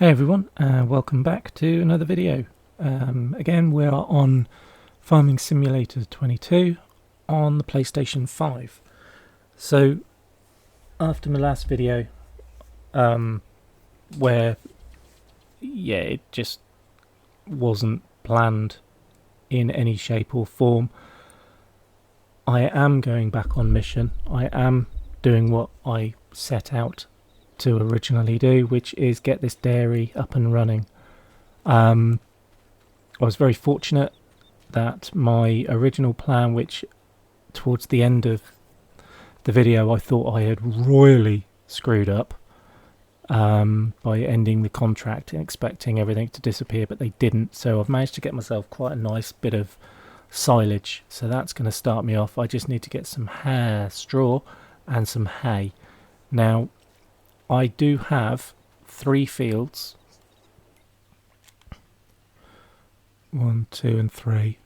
Hey everyone, welcome back to another video. Again, we are on Farming Simulator 22 on the PlayStation 5. So, after my last video, where, it just wasn't planned in any shape or form, I am going back on mission. I am doing what I set out to originally do, which is get this dairy up and running. I was very fortunate that my original plan, which towards the end of the video I thought I had royally screwed up by ending the contract and expecting everything to disappear, but they didn't. So I've managed to get myself quite a nice bit of silage, so that's going to start me off. I just need to get some straw and some hay. Now I do have 3 fields. 1, 2 and 3.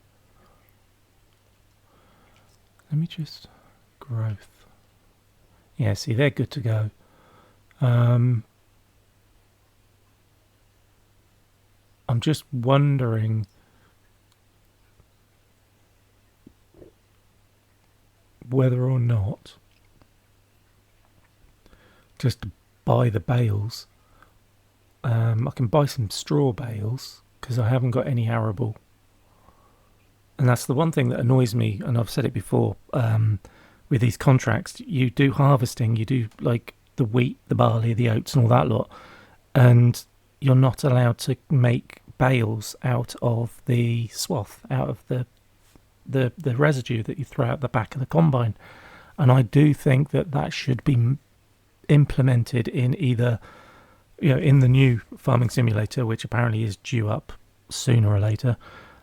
Let me just growth. Yeah, see, they're good to go. I'm just wondering whether or not just to buy the bales. I can buy some straw bales because I haven't got any arable, and that's the one thing that annoys me, and I've said it before, with these contracts. You do harvesting, you do like the wheat, the barley, the oats and all that lot, and you're not allowed to make bales out of the swath, out of the residue that you throw out the back of the combine. And I do think that should be implemented in either, in the new Farming Simulator, which apparently is due up sooner or later,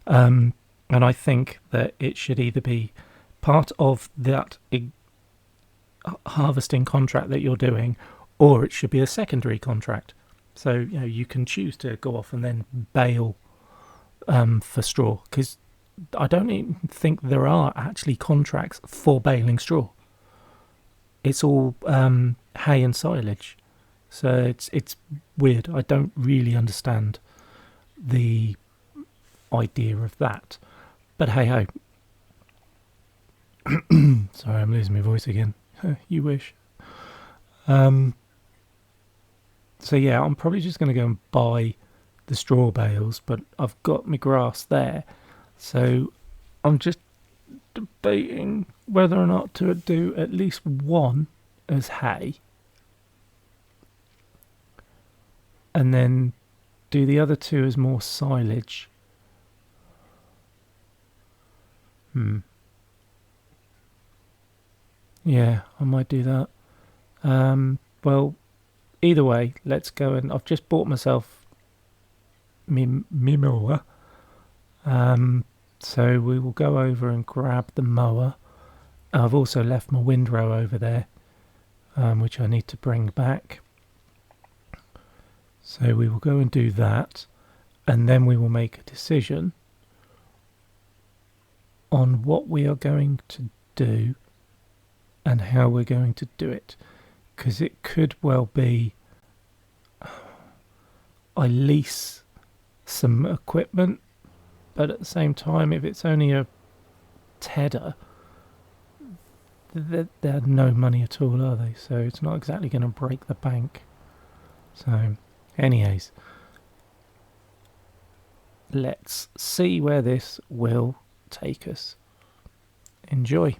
and I think that it should either be part of that harvesting contract that you're doing, or it should be a secondary contract. So you can choose to go off and then bale for straw, because I don't even think there are actually contracts for baling straw. It's all hay and silage, so it's weird. I don't really understand the idea of that, but hey ho. Sorry, I'm losing my voice again. You wish. So yeah, I'm probably just going to go and buy the straw bales, but I've got my grass there, so I'm just debating whether or not to do at least one as hay and then do the other 2 as more silage. Yeah, I might do that. Well, either way, let's go. And I've just bought myself me mower, so we will go over and grab the mower. I've also left my windrow over there, which I need to bring back. So we will go and do that, and then we will make a decision on what we are going to do and how we're going to do it, because it could well be I lease some equipment, but at the same time, if it's only a tedder, they're no money at all, are they? So it's not exactly going to break the bank. So anyways, let's see where this will take us. Enjoy.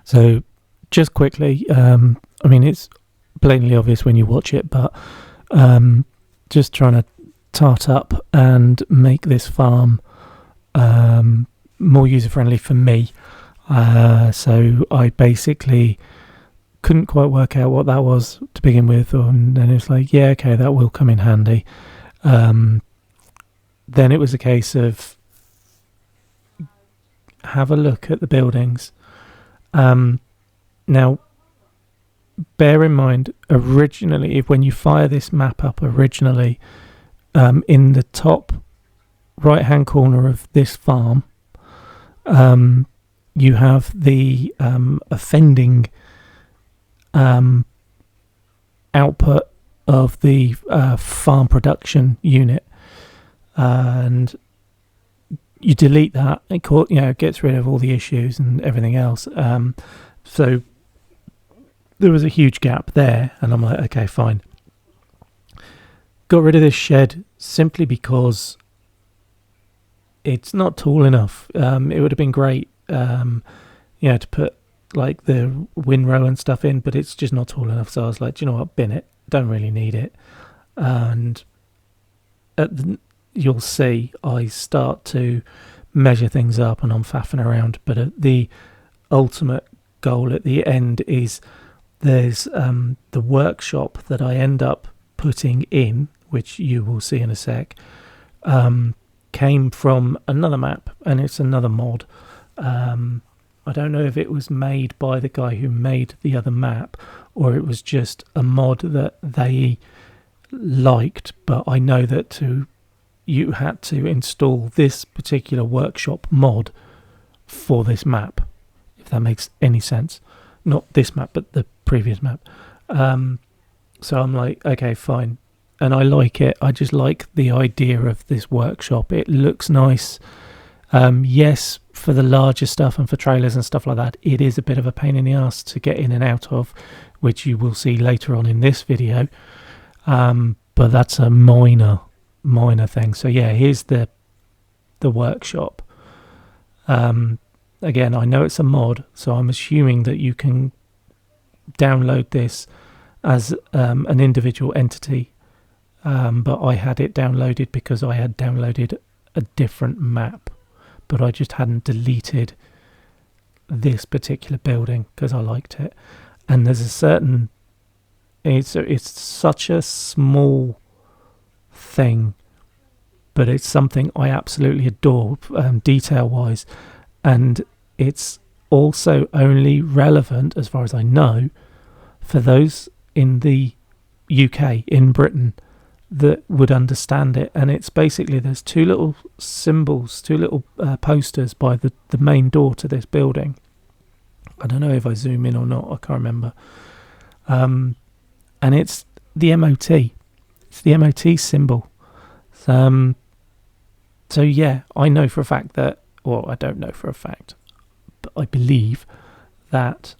So just quickly, I mean, it's blatantly obvious when you watch it, but just trying to tart up and make this farm more user-friendly for me. So I basically couldn't quite work out what that was to begin with, and then it's like, yeah, okay, that will come in handy. Then it was a case of have a look at the buildings. Now, bear in mind, originally, when you fire this map up originally, in the top right-hand corner of this farm, you have the offending output of the farm production unit, and you delete that. It gets rid of all the issues and everything else. So there was a huge gap there, and I'm like, okay, fine. Got rid of this shed simply because it's not tall enough. It would have been great, to put like the windrow and stuff in, but it's just not tall enough. So I was like, do you know what, bin it. Don't really need it. And you'll see I start to measure things up and I'm faffing around. But the ultimate goal at the end is there's the workshop that I end up putting in, which you will see in a sec, came from another map, and it's another mod. I don't know if it was made by the guy who made the other map, or it was just a mod that they liked, but I know that you had to install this particular workshop mod for this map, if that makes any sense. Not this map, but the previous map. So I'm like, okay, fine. And I like it. I just like the idea of this workshop. It looks nice. Yes, for the larger stuff and for trailers and stuff like that, it is a bit of a pain in the ass to get in and out of, which you will see later on in this video. But that's a minor thing. So yeah, here's the workshop. Again, I know it's a mod, so I'm assuming that you can download this as an individual entity. But I had it downloaded because I had downloaded a different map, but I just hadn't deleted this particular building because I liked it. And there's a certain, it's such a small thing, but it's something I absolutely adore, detail wise, and it's also only relevant, as far as I know, for those in the UK, in Britain, that would understand it. And it's basically, there's two little symbols, two little posters by the main door to this building. I don't know if I zoom in or not, I can't remember. And it's the MOT. It's the MOT symbol. So yeah, I know for a fact that, well, I don't know for a fact, but I believe that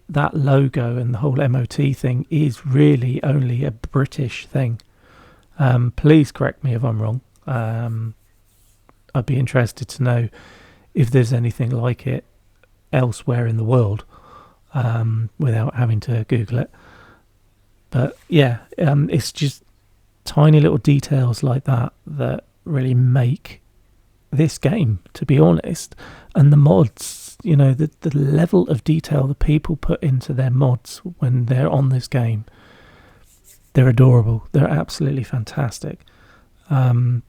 that logo and the whole MOT thing is really only a British thing. Please correct me if I'm wrong. I'd be interested to know if there's anything like it elsewhere in the world, without having to Google it. But yeah, it's just tiny little details like that that really make this game, to be honest. And the mods, the level of detail the people put into their mods when they're on this game, they're adorable. They're absolutely fantastic. And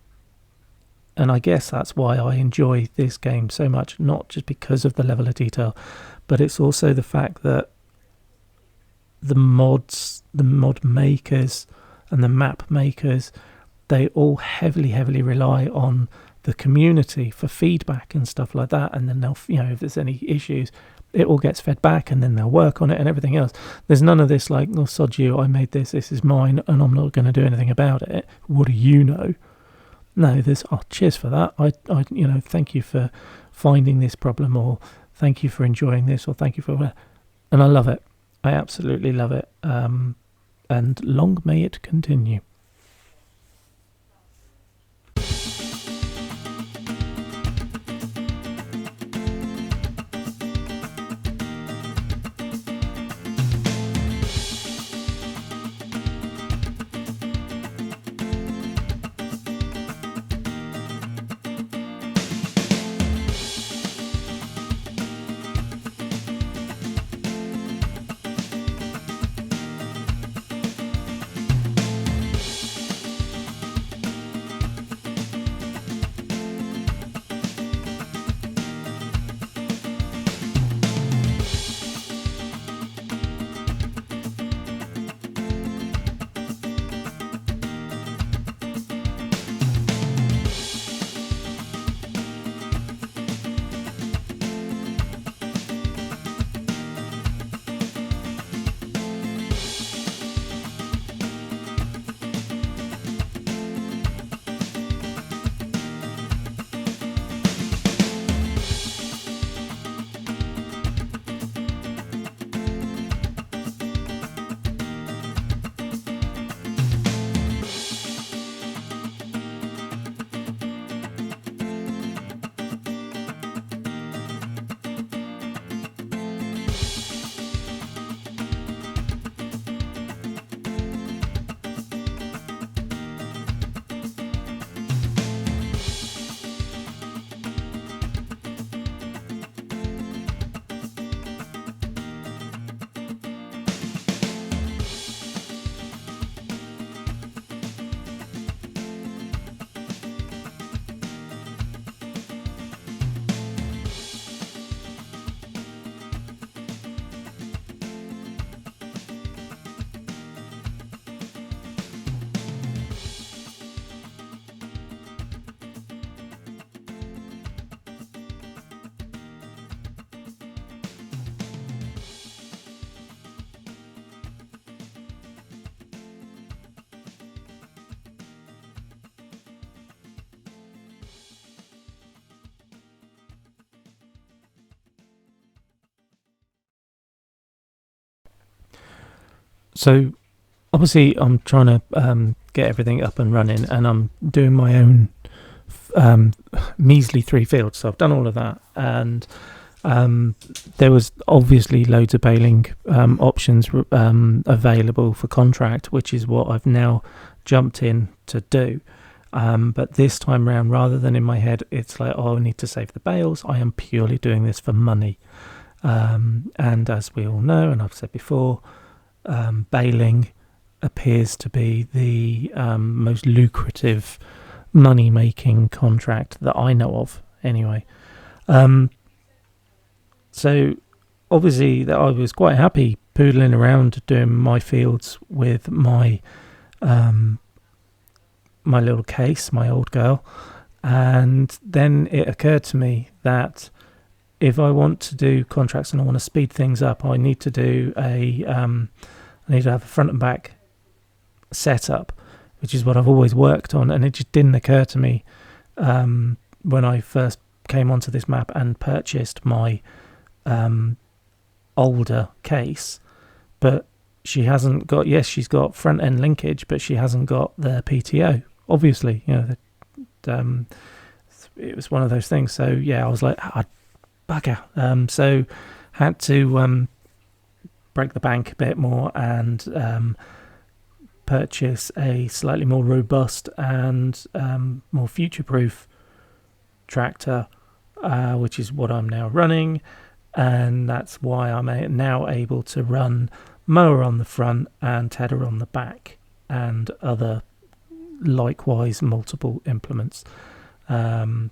I guess that's why I enjoy this game so much, not just because of the level of detail, but it's also the fact that the mod makers and the map makers, they all heavily rely on the community for feedback and stuff like that. And then they'll, if there's any issues, it all gets fed back, and then they'll work on it and everything else. There's none of this like, oh, sod you, I made this is mine, and I'm not going to do anything about it. What do you know? No, there's, cheers for that. I thank you for finding this problem, or thank you for enjoying this, or thank you for, and I love it. I absolutely love it. And long may it continue. So obviously I'm trying to get everything up and running, and I'm doing my own measly 3 fields. So I've done all of that, and there was obviously loads of baling options available for contract, which is what I've now jumped in to do. But this time round, rather than in my head, it's like, oh, I need to save the bales. I am purely doing this for money. And as we all know, and I've said before, baling appears to be the most lucrative money-making contract that I know of, anyway. So obviously that I was quite happy poodling around doing my fields with my my little case, my old girl, and then it occurred to me that if I want to do contracts and I want to speed things up, I need to do I need to have a front and back setup, which is what I've always worked on, and it just didn't occur to me when I first came onto this map and purchased my older case. But she hasn't got, yes, she's got front end linkage, but she hasn't got the PTO, obviously, it was one of those things. So yeah, I was like, bugger. So had to break the bank a bit more and purchase a slightly more robust and more future-proof tractor, which is what I'm now running, and that's why I'm now able to run mower on the front and tedder on the back, and other likewise multiple implements. So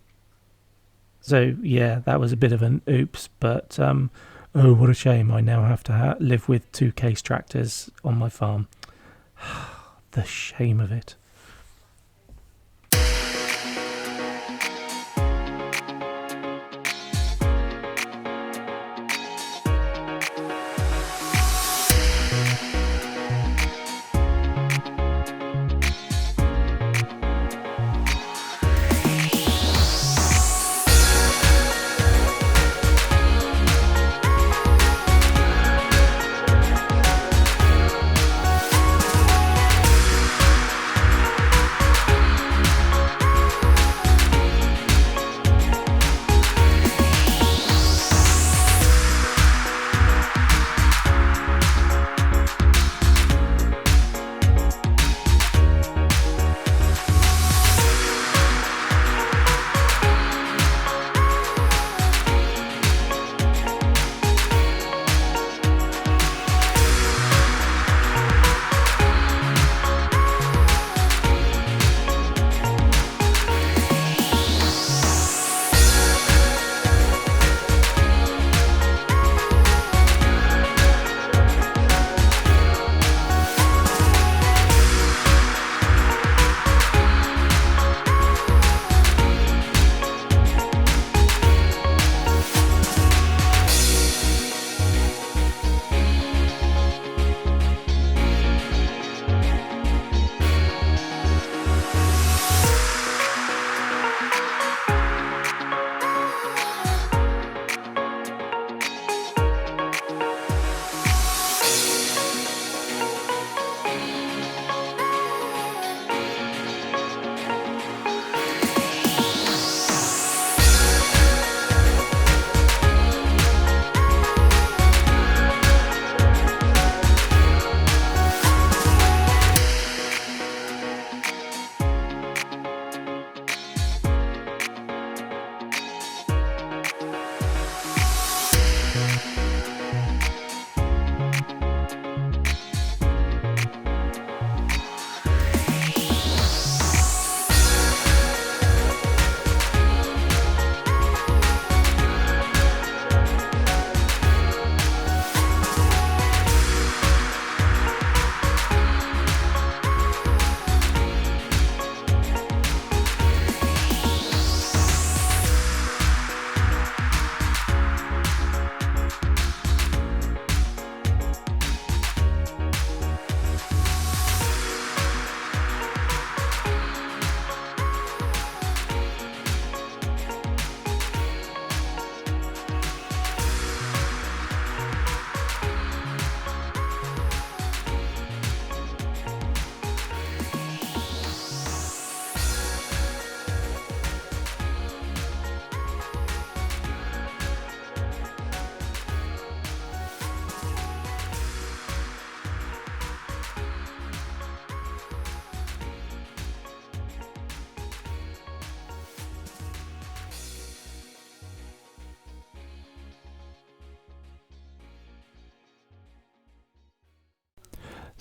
yeah, that was a bit of an oops, but oh, what a shame. I now have to live with 2 case tractors on my farm. The shame of it.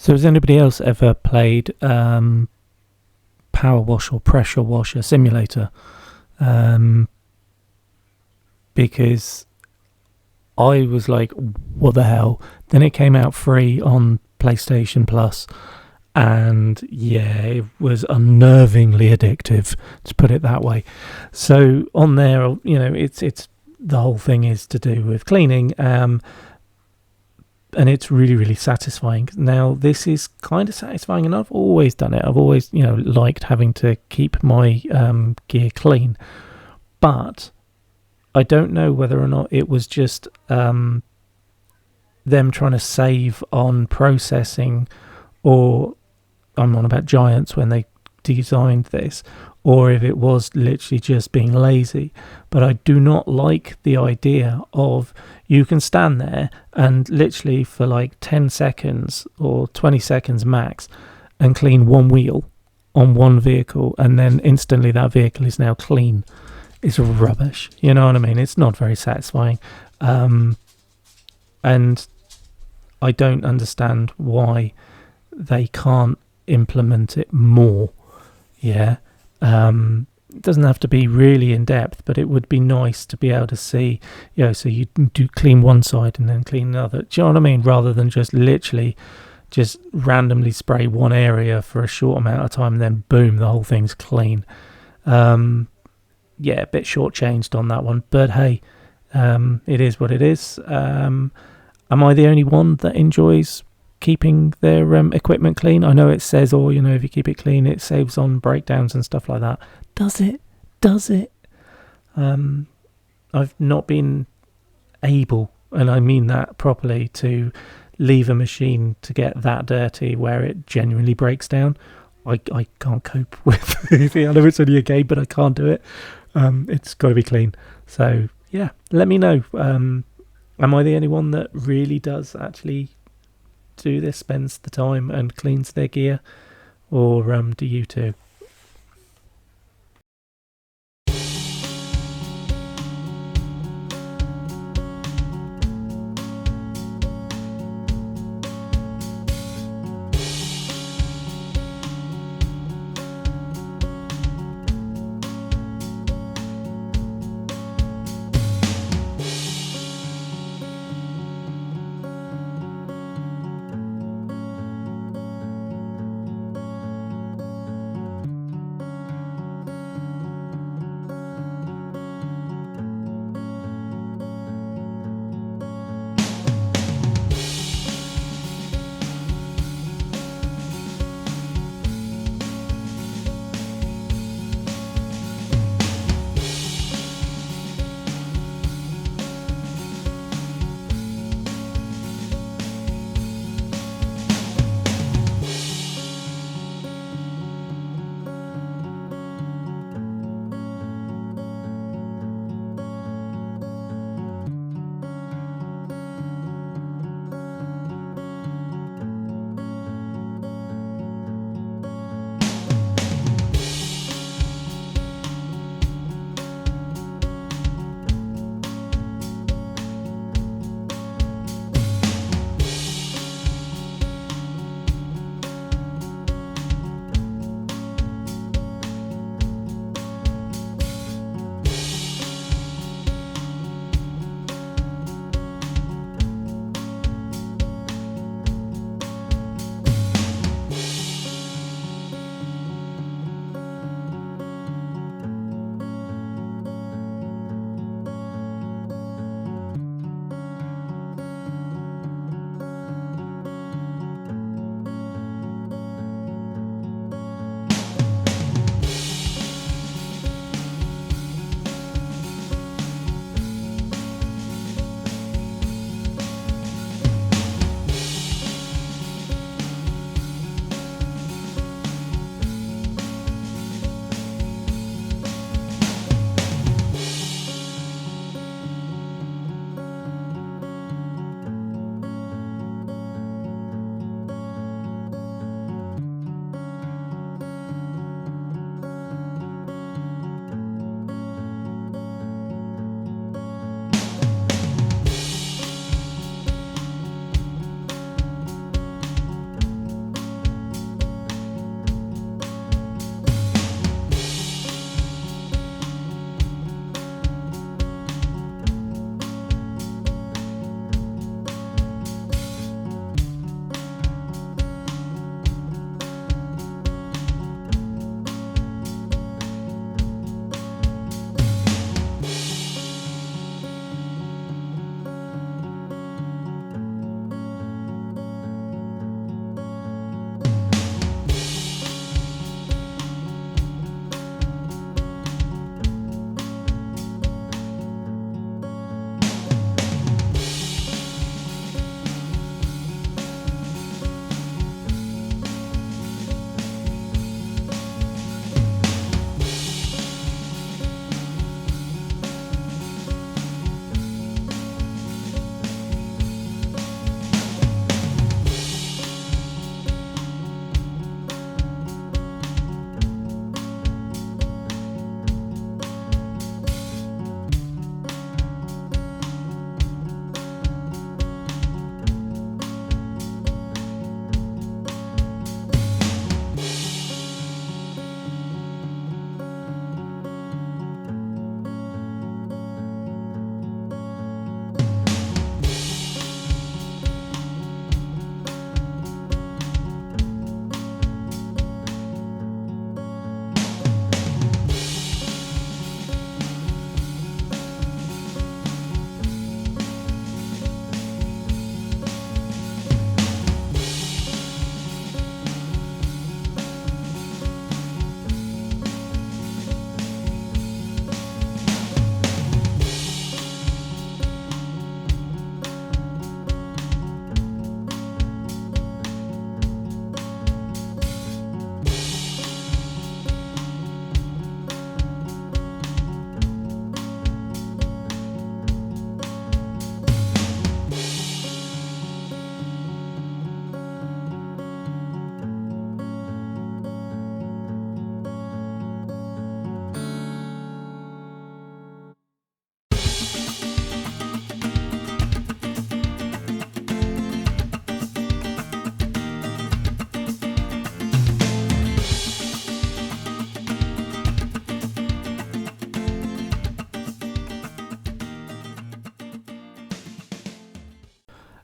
So has anybody else ever played Power Wash or Pressure Washer Simulator? Because I was like, what the hell? Then it came out free on PlayStation Plus, and yeah, it was unnervingly addictive, to put it that way. So on there, it's the whole thing is to do with cleaning, and it's really, really satisfying. Now, this is kind of satisfying, and I've always done it. I've always, liked having to keep my gear clean, but I don't know whether or not it was just them trying to save on processing, or I'm on about Giants when they designed this, or if it was literally just being lazy. But I do not like the idea of you can stand there and literally for like 10 seconds or 20 seconds max and clean one wheel on one vehicle, and then instantly that vehicle is now clean. It's rubbish, you know what I mean? It's not very satisfying, and I don't understand why they can't implement it more. Yeah, it doesn't have to be really in depth, but it would be nice to be able to see, so you do clean one side and then clean another. Do you know what I mean? Rather than just literally just randomly spray one area for a short amount of time and then boom, the whole thing's clean. Yeah, a bit shortchanged on that one, but hey, it is what it is. Am I the only one that enjoys keeping their equipment clean? I know it says, if you keep it clean, it saves on breakdowns and stuff like that. Does it? I've not been able, and I mean that properly, to leave a machine to get that dirty where it genuinely breaks down. I can't cope with it. I know it's only a game, but I can't do it. It's got to be clean. So yeah, let me know. Am I the only one that really does actually do this, spends the time and cleans their gear, or do you too?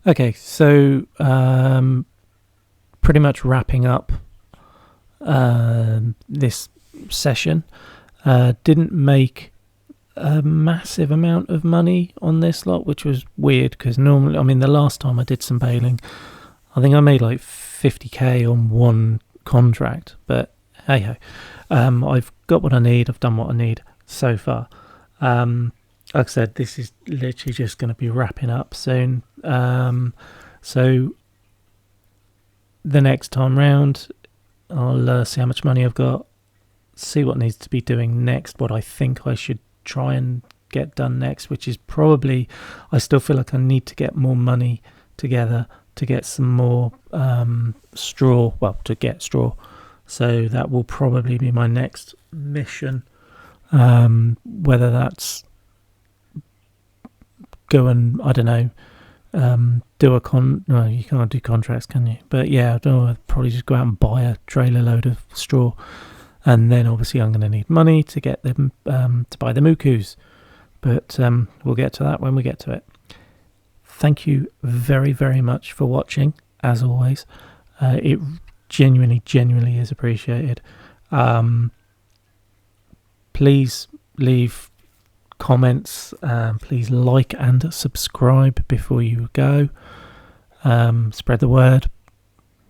Okay, so pretty much wrapping up this session. Didn't make a massive amount of money on this lot, which was weird because normally, I mean, the last time I did some baling, I think I made like 50k on one contract, but hey ho. I've got what I need, I've done what I need so far. Like I said, this is literally just going to be wrapping up soon. So the next time round, I'll see how much money I've got, see what needs to be doing next, what I think I should try and get done next, which is probably, I still feel like I need to get more money together to get some more straw, well, to get straw. So that will probably be my next mission, whether that's go and, I don't know, do a no, you can't do contracts, can you? But yeah, I'll probably just go out and buy a trailer load of straw, and then obviously I'm going to need money to get them to buy the mukus, but we'll get to that when we get to it. Thank you very, very much for watching, as always. It genuinely is appreciated. Please leave comments, please like and subscribe before you go. Spread the word,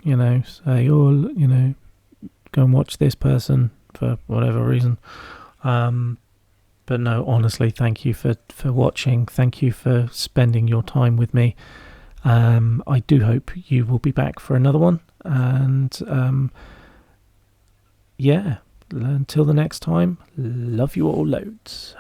say, oh, go and watch this person for whatever reason. But no, honestly, thank you for watching. Thank you for spending your time with me. I do hope you will be back for another one. And yeah, until the next time, love you all loads.